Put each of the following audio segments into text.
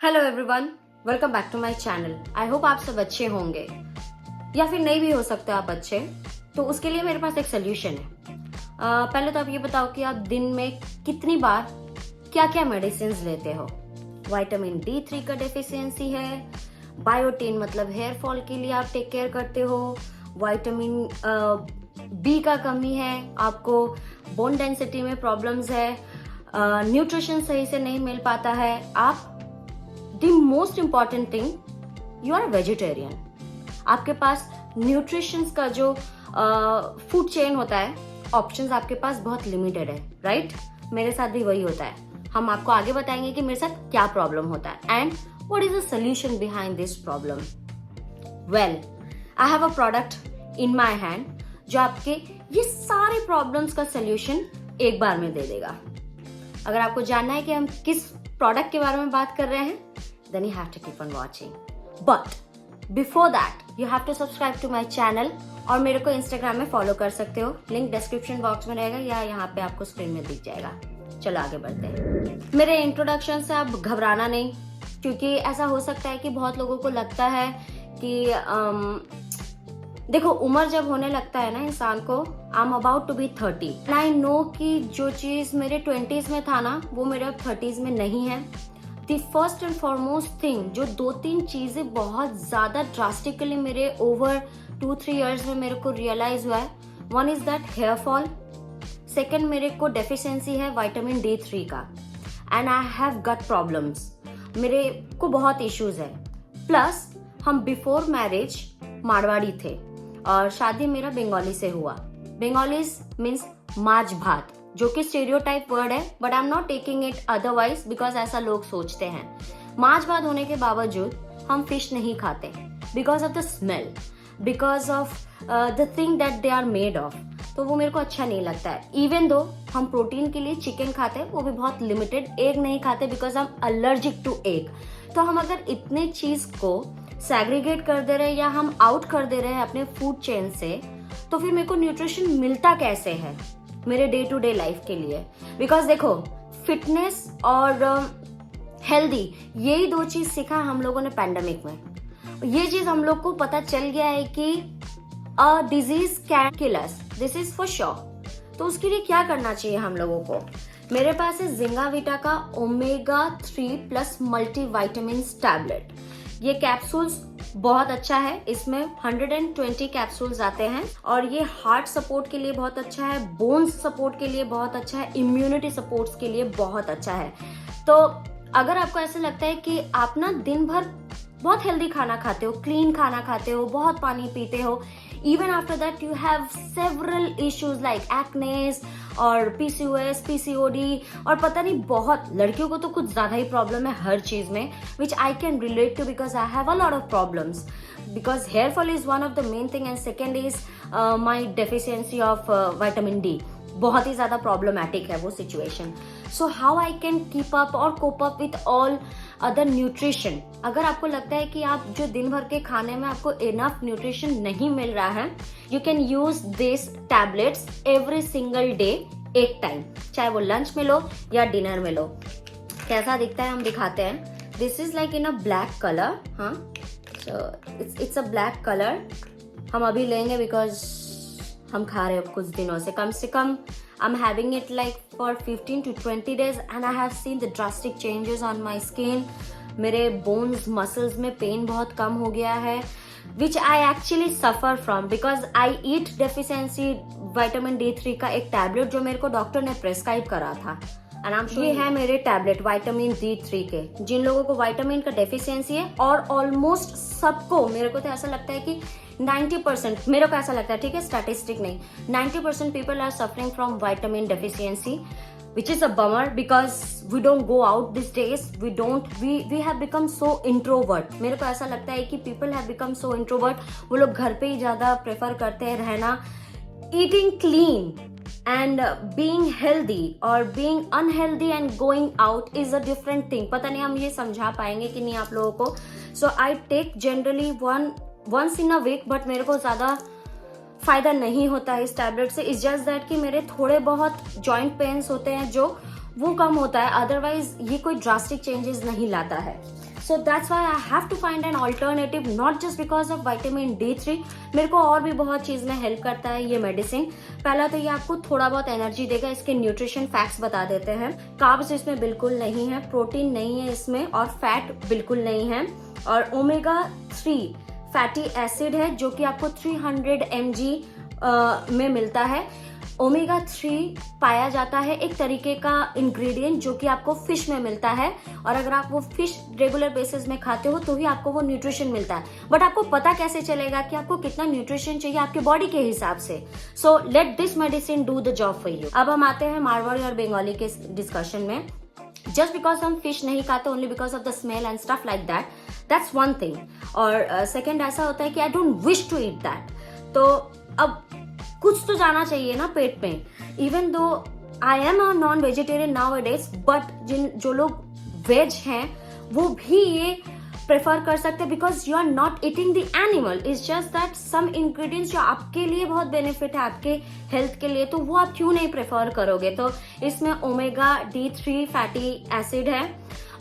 Hello everyone, welcome back to my channel. I hope आप सब अच्छे होंगे या फिर नहीं भी हो सकते आप अच्छे। तो उसके लिए मेरे पास एक सोल्यूशन है। पहले तो आप ये बताओ कि आप दिन में कितनी बार क्या क्या मेडिसिन लेते हो। विटामिन D3 का डेफिशिएंसी है, बायोटिन मतलब हेयर फॉल के लिए आप टेक केयर करते हो, विटामिन B का कमी है, आपको बोन डेंसिटी में प्रॉब्लम्स है, न्यूट्रिशन सही से नहीं मिल पाता है, आप The most important thing, you are a vegetarian. आपके पास न्यूट्रिशंस का जो फूड चेन होता है, ऑप्शंस आपके पास बहुत लिमिटेड है, राइट? मेरे साथ भी वही होता है। हम आपको आगे बताएंगे कि मेरे साथ क्या प्रॉब्लम होता है and what is the solution behind this problem. Well, I have a product in my hand जो आपके ये सारे प्रॉब्लम्स का सोल्यूशन एक बार में दे देगा। अगर आपको जानना है कि हम किस प्रोडक्ट के बारे में बात कर रहे हैं, then you have to keep on watching. But before that, you have to subscribe to my channel और मेरे को इंस्टाग्राम में फॉलो कर सकते हो। लिंक डिस्क्रिप्शन बॉक्स में रहेगा या यहाँ पे आपको स्क्रीन में दिख जाएगा। चलो आगे बढ़ते हैं। मेरे इंट्रोडक्शन से आप घबराना नहीं, क्योंकि ऐसा हो सकता है कि बहुत लोगों को लगता है कि देखो, उम्र जब होने लगता है ना इंसान को, I am about to be 30 I know कि जो चीज मेरे 20s में था ना, वो मेरे अब 30s में नहीं है। The first and foremost thing, जो 2-3 चीजें बहुत ज्यादा ड्रास्टिकली मेरे ओवर 2-3 years में मेरे को रियलाइज हुआ है। One is that hair fall, second मेरे को डेफिशिएंसी है विटामिन D3 का, and I have gut problems, मेरे को बहुत इश्यूज है। प्लस हम बिफोर मैरिज मारवाड़ी थे और शादी मेरा बंगाली से हुआ। बंगालीज मीन्स माछ भात, जो कि स्टेरियोटाइप वर्ड है, but I am not taking it otherwise because ऐसा लोग सोचते हैं। माछ भात होने के बावजूद हम फिश नहीं खाते because of the smell, because of the thing that they are made of. तो वो मेरे को अच्छा नहीं लगता है। इवन दो हम प्रोटीन के लिए चिकन खाते हैं, वो भी बहुत लिमिटेड, एग नहीं खाते because I am allergic to egg. तो हम अगर इतने चीज को सैग्रीगेट कर दे रहे हैं या हम आउट कर दे रहे हैं अपने फूड चेन से, तो फिर मेरे को न्यूट्रिशन मिलता कैसे है मेरे डे टू डे लाइफ के लिए। बिकॉज देखो, फिटनेस और हेल्दी, यही 2 चीज सीखा हम लोगों ने पैंडेमिक में। ये चीज हम लोग को पता चल गया है कि a disease can kill us, this is for sure. तो उसके लिए क्या करना चाहिए हम लोगों को? मेरे पास है जिंगाविटा का omega-3+ मल्टीविटामिन टैबलेट। ये कैप्सूल्स बहुत अच्छा है, इसमें 120 कैप्सूल्स आते हैं और ये हार्ट सपोर्ट के लिए बहुत अच्छा है, बोन्स सपोर्ट के लिए बहुत अच्छा है, इम्यूनिटी सपोर्ट्स के लिए बहुत अच्छा है। तो अगर आपको ऐसा लगता है कि आप ना दिन भर बहुत हेल्दी खाना खाते हो, क्लीन खाना खाते हो, बहुत पानी पीते हो, even after that you have several issues like acne और PCOS, PCOD और पता नहीं, बहुत लड़कियों को तो कुछ ज्यादा ही प्रॉब्लम है हर चीज में, which I can relate to because I have a lot of problems because hair fall is one of the main thing and second is my deficiency of vitamin D। बहुत ही ज्यादा प्रॉब्लमैटिक है वो situation. So how I can keep up और cope up with all other nutrition. अगर आपको लगता है कि आप जो दिन भर के खाने में आपको इनफ न्यूट्रिशन नहीं मिल रहा है, you can use this tablets every single day, एक टाइम, चाहे वो लंच में लो या डिनर में लो। कैसा दिखता है हम दिखाते हैं। This is like in a black colour. हाँ, so it's a black colour. हम अभी लेंगे बिकॉज हम खा रहे हो कुछ दिनों से कम I'm having it like for 15 to 20 days and I have seen the drastic changes on my skin। मेरे bones, muscles में pain बहुत कम हो गया है, which I actually suffer from because I eat deficiency vitamin D3 का एक tablet जो मेरे को डॉक्टर ने प्रेस्क्राइब करा था। ये है मेरे टैबलेट विटामिन D3 के। जिन लोगों को विटामिन का डेफिशिएंसी है, और ऑलमोस्ट सबको, मेरे को तो ऐसा लगता है कि 90%, मेरे को ऐसा लगता है, ठीक है, स्टैटिस्टिक नहीं, 90% people are suffering from vitamin deficiency, which is a bummer because we don't go out these days, we have become so introvert। मेरे को ऐसा लगता है कि people have become so introvert, वो लोग घर पे ही ज्यादा प्रेफर करते हैं रहना। eating clean and being healthy or being unhealthy and going out is a different thing। पता नहीं हम ये समझा पाएंगे कि नहीं आप लोगों को। so I take generally once in a week, but मेरे को ज्यादा फायदा नहीं होता है इस टैबलेट से। इट्स जस्ट दैट कि मेरे थोड़े बहुत जॉइंट पेन्स होते हैं जो वो कम होता है, अदरवाइज ये कोई ड्रास्टिक चेंजेस नहीं लाता है। So that's why I have to find an alternative, not just because of vitamin D3। मेरे को और भी बहुत चीज में हेल्प करता है ये मेडिसिन। पहला तो ये आपको थोड़ा बहुत एनर्जी देगा। इसके न्यूट्रिशन फैक्ट्स बता देते हैं। कार्ब्स इसमें बिल्कुल नहीं है, प्रोटीन नहीं है इसमें, और फैट बिल्कुल नहीं है, और ओमेगा 3 फैटी एसिड है जो कि आपको 300 mg में मिलता है। ओमेगा 3 पाया जाता है एक तरीके का इंग्रेडिएंट जो कि आपको फिश में मिलता है, और अगर आप वो फिश रेगुलर बेसिस में खाते हो तो ही आपको वो न्यूट्रिशन मिलता है। बट आपको पता कैसे चलेगा कि आपको कितना न्यूट्रिशन चाहिए आपके बॉडी के हिसाब से? So let this medicine do the job for you. अब हम आते हैं मारवाड़ी और बंगाली के डिस्कशन में। जस्ट बिकॉज हम फिश नहीं खाते only because of the smell and stuff like that's one thing. और सेकेंड ऐसा होता है कि I don't wish to eat that. तो अब कुछ तो जाना चाहिए ना पेट में। Even though I am a non vegetarian now a days, but जो लोग वेज हैं वो भी ये प्रेफर कर सकते हैं because you are not eating the animal. It's just that some ingredients जो आपके लिए बहुत बेनिफिट है आपके हेल्थ के लिए, तो वो आप क्यों नहीं प्रेफर करोगे? तो इसमें ओमेगा D3 फैटी एसिड है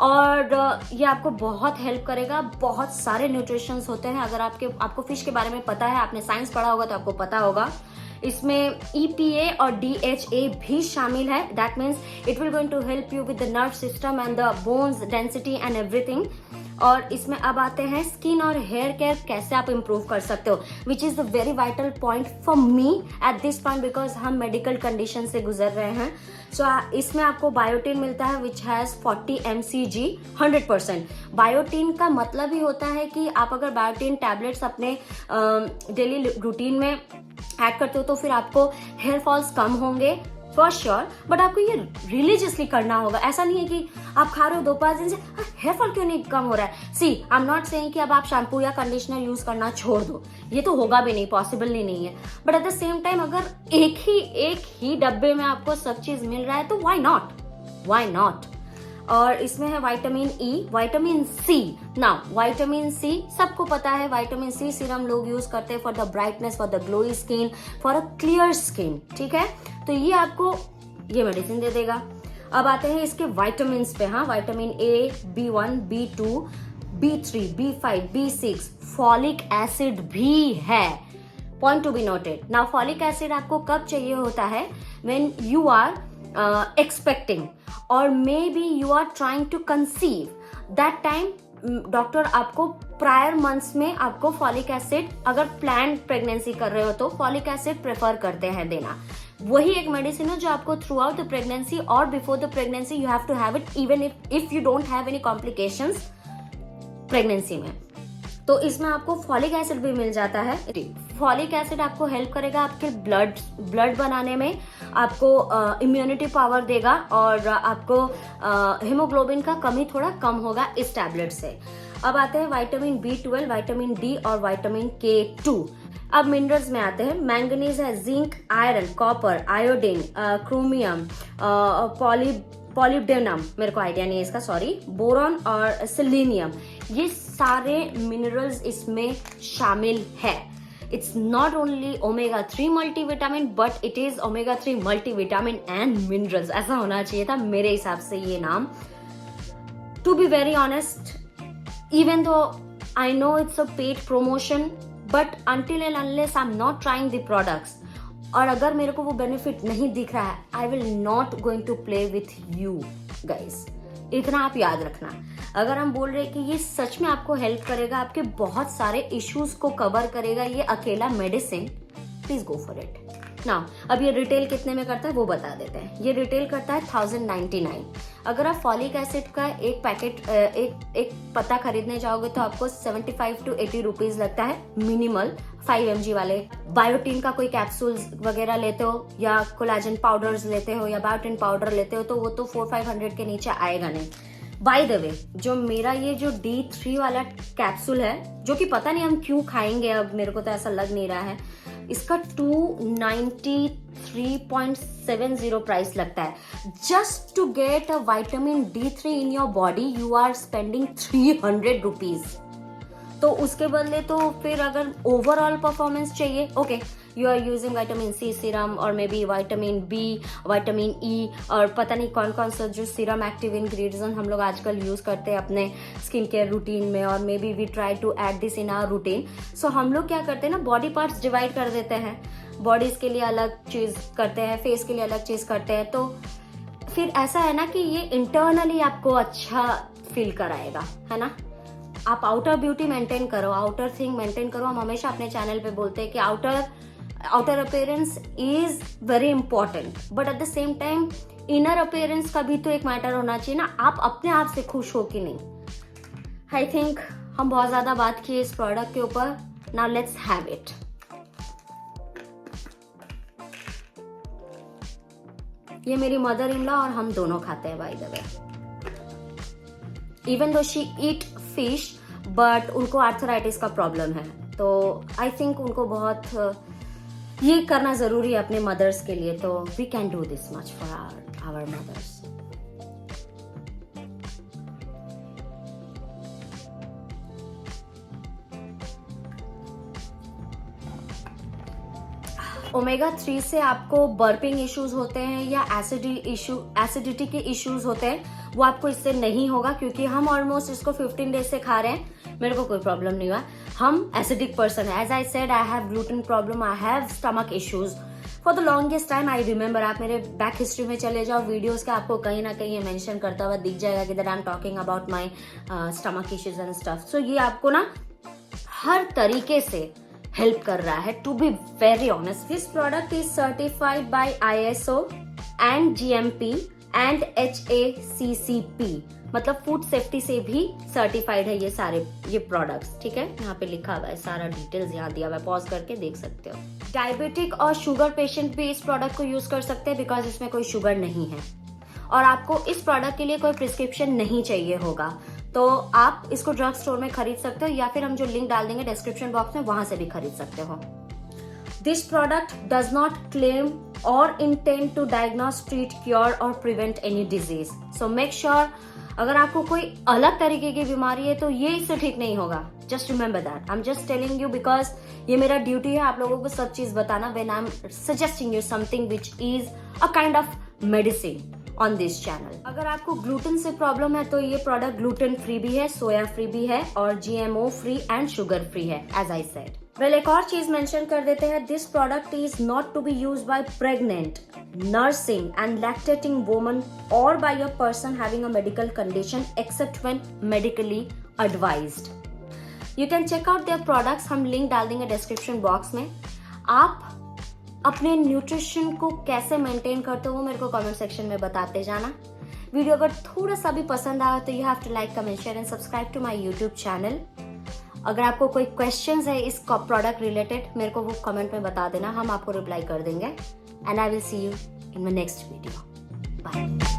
और ये आपको बहुत हेल्प करेगा। बहुत सारे न्यूट्रिशंस होते हैं। अगर आपको फिश के बारे में पता है, आपने साइंस पढ़ा होगा तो आपको पता होगा। इसमें EPA और DHA भी शामिल है। That means it will going to help you with the nerve system and the bones density and everything. और इसमें अब आते हैं स्किन और हेयर केयर कैसे आप इम्प्रूव कर सकते हो, which is the very vital point for me at this point because हम मेडिकल कंडीशन से गुजर रहे हैं। सो इसमें आपको बायोटिन मिलता है विच हैज 40 mcg 100%। बायोटिन का मतलब ही होता है कि आप अगर बायोटिन टैबलेट्स अपने डेली रूटीन में ऐड करते हो तो फिर आपको हेयर फॉल्स कम होंगे फॉर श्योर। बट आपको ये रिलीजियसली करना होगा। ऐसा नहीं है कि आप खा रहे हो 2-5 दिन से हेयर फॉल क्यों नहीं कम हो रहा है। सी आई एम नॉट सेइंग कि अब आप शैम्पू या कंडीशनर यूज करना छोड़ दो, ये तो होगा भी नहीं, पॉसिबल ही नहीं है। But at the same time अगर एक ही डब्बे में आपको सब चीज मिल रहा है तो व्हाई नॉट। और इसमें है vitamin E, vitamin C। Now vitamin C सबको पता है, विटामिन C सीरम लोग यूज करते हैं for the brightness, for the glowy skin, for a clear skin. ठीक है, तो ये आपको ये मेडिसिन दे देगा। अब आते हैं इसके विटामिन पे। हाँ, vitamin A, B1, B2, B3, B5, B6, folic acid भी है। Point to be noted. Now folic acid आपको कब चाहिए होता है? When you are expecting or maybe you are trying to conceive, that time doctor आपको प्रायर मंथ्स में आपको फॉलिक एसिड, अगर प्लान प्रेगनेंसी कर रहे हो तो फॉलिक एसिड प्रेफर करते हैं देना। वही एक मेडिसिन है जो आपको थ्रू आउट द प्रेगनेंसी और before the pregnancy you have to have it even if you don't have any complications pregnancy में। तो इसमें आपको फॉलिक एसिड भी मिल जाता है। फॉलिक एसिड आपको हेल्प करेगा आपके ब्लड बनाने में, आपको इम्यूनिटी पावर देगा और आपको हीमोग्लोबिन का कमी थोड़ा कम होगा इस टैबलेट से। अब आते हैं विटामिन B12, विटामिन D और विटामिन K2। अब मिनरल्स में आते हैं। मैंगनीज है, zinc, iron, copper, iodine, chromium, molybdenum, मेरे को आइडिया नहीं है इसका, सॉरी, बोरॉन और सेलेनियम, ये सारे मिनरल्स इसमें शामिल है। It's not only omega 3 multivitamin but it is omega 3 multivitamin and minerals। ऐसा होना चाहिए था मेरे हिसाब से ये नाम। To be very honest, even though I know it's a paid promotion, but until and unless I'm not trying the products, और अगर मेरे को वो बेनिफिट नहीं दिख रहा है, I will not going to play with you guys। इतना आप याद रखना। अगर हम बोल रहे हैं कि ये सच में आपको हेल्प करेगा, आपके बहुत सारे इश्यूज को कवर करेगा ये अकेला medicine, please go for it. Now अब ये रिटेल कितने में करता है वो बता देते हैं। ये रिटेल करता है 1099। अगर आप फॉलिक एसिड का एक पैकेट एक पत्ता खरीदने जाओगे तो आपको 75 to 80 रुपीज लगता है मिनिमल। 5 mg वाले बायोटिन का कोई कैप्सूल्स वगैरह लेते हो या कोलाजन पाउडर्स लेते हो या बायोटिन पाउडर लेते हो तो वो तो 400-500 के नीचे आएगा नहीं। बाय द वे, जो मेरा ये जो D3 वाला कैप्सूल है, जो कि पता नहीं हम क्यों खाएंगे, अब मेरे को तो ऐसा लग नहीं रहा है, इसका 293.70 प्राइस लगता है। Just to get a vitamin D3 in your body you are spending 300 rupees. तो उसके बदले तो फिर अगर ओवरऑल परफॉर्मेंस चाहिए, okay, you are using vitamin C serum और maybe vitamin B, vitamin E और पता नहीं कौन कौन सा जो सीरम एक्टिव इंग्रेडिएंट्स हम लोग आजकल यूज करते हैं अपने स्किन केयर रूटीन में, और maybe we try to add this in our routine. So हम लोग क्या करते हैं ना, बॉडी पार्ट्स डिवाइड कर देते हैं, बॉडीज के लिए अलग चीज करते हैं, फेस के लिए अलग चीज करते हैं, तो फिर ऐसा है ना कि ये इंटरनली आपको अच्छा फील कराएगा, है ना। आप आउटर ब्यूटी मेंटेन करो, आउटर थिंग मेंटेन करो। हम हमेशा अपने चैनल पे बोलते हैं कि outer appearance is very important, but at the same time inner appearance का भी तो एक मैटर होना चाहिए ना, आप अपने आप से खुश हो कि नहीं। आई थिंक हम बहुत ज्यादा बात किए इस प्रोडक्ट के ऊपर, नाउ लेट्स हैव इट। ये मेरी मदर इन लॉ और हम दोनों खाते हैं by the way. Even though she eat fish, but उनको आर्थराइटिस का प्रॉब्लम है, तो आई थिंक उनको बहुत ये करना जरूरी है अपने मदर्स के लिए, तो we can do this much for our mothers. Omega 3 से आपको बर्पिंग इश्यूज होते हैं या एसिडिटी के इश्यूज होते हैं, वो आपको इससे नहीं होगा, क्योंकि हम ऑलमोस्ट इसको 15 डेज से खा रहे हैं, मेरे को कोई प्रॉब्लम नहीं हुआ। हम एसिडिक पर्सन है, as I said I have gluten problem, I have stomach issues for the longest time. I remember, आप मेरे बैक हिस्ट्री में चले जाओ वीडियोस के, आपको कहीं ना कहीं ये मेंशन करता हुआ दिख जाएगा कि that I am talking about my stomach issues and stuff. So ये आपको ना हर तरीके से हेल्प कर रहा है। To be very honest, this product is certified by ISO and GMP and HACCP, मतलब फूड सेफ्टी से भी सर्टिफाइड है ये प्रोडक्ट्स, ठीक है। यहाँ पे लिखा हुआ है सारा डिटेल्स, यहाँ दिया हुआ है, पॉज करके देख सकते हो। डायबिटिक और शुगर पेशेंट भी इस प्रोडक्ट को यूज कर सकते हैं, बिकॉज इसमें कोई शुगर नहीं है और आपको इस प्रोडक्ट के लिए कोई प्रिस्क्रिप्शन नहीं चाहिए होगा, तो आप इसको ड्रग स्टोर में खरीद सकते हो, या फिर हम जो लिंक डाल देंगे डिस्क्रिप्शन बॉक्स में, वहां से भी खरीद सकते हो। This product does not claim और intend to diagnose, treat, cure और prevent any disease. So make sure, अगर आपको कोई अलग तरीके की बीमारी है तो ये इससे ठीक नहीं होगा। Just remember that, I am just telling you because ये मेरा ड्यूटी है आप लोगों को सब चीज बताना, when I am suggesting you something which is a kind of medicine on this channel. अगर आपको ग्लूटेन से प्रॉब्लम है तो ये प्रोडक्ट ग्लूटेन फ्री भी है, सोया फ्री भी है और GMO free and sugar free है, एज आई सेड। वेल, एक और चीज मेंशन कर देते हैं, this product is not to be use by pregnant, nursing and lactating woman or by a person having a medical condition except when medically advised. You can check out their products, हम link डाल देंगे description box में। आप अपने nutrition को कैसे maintain करते हो वो मेरे को कमेंट सेक्शन में बताते जाना। वीडियो अगर थोड़ा सा भी पसंद आया तो you have to like, comment, share and subscribe to my YouTube channel. अगर आपको कोई क्वेश्चंस है इस प्रोडक्ट रिलेटेड, मेरे को वो कमेंट में बता देना, हम आपको रिप्लाई कर देंगे। And I will see you in my next video. Bye.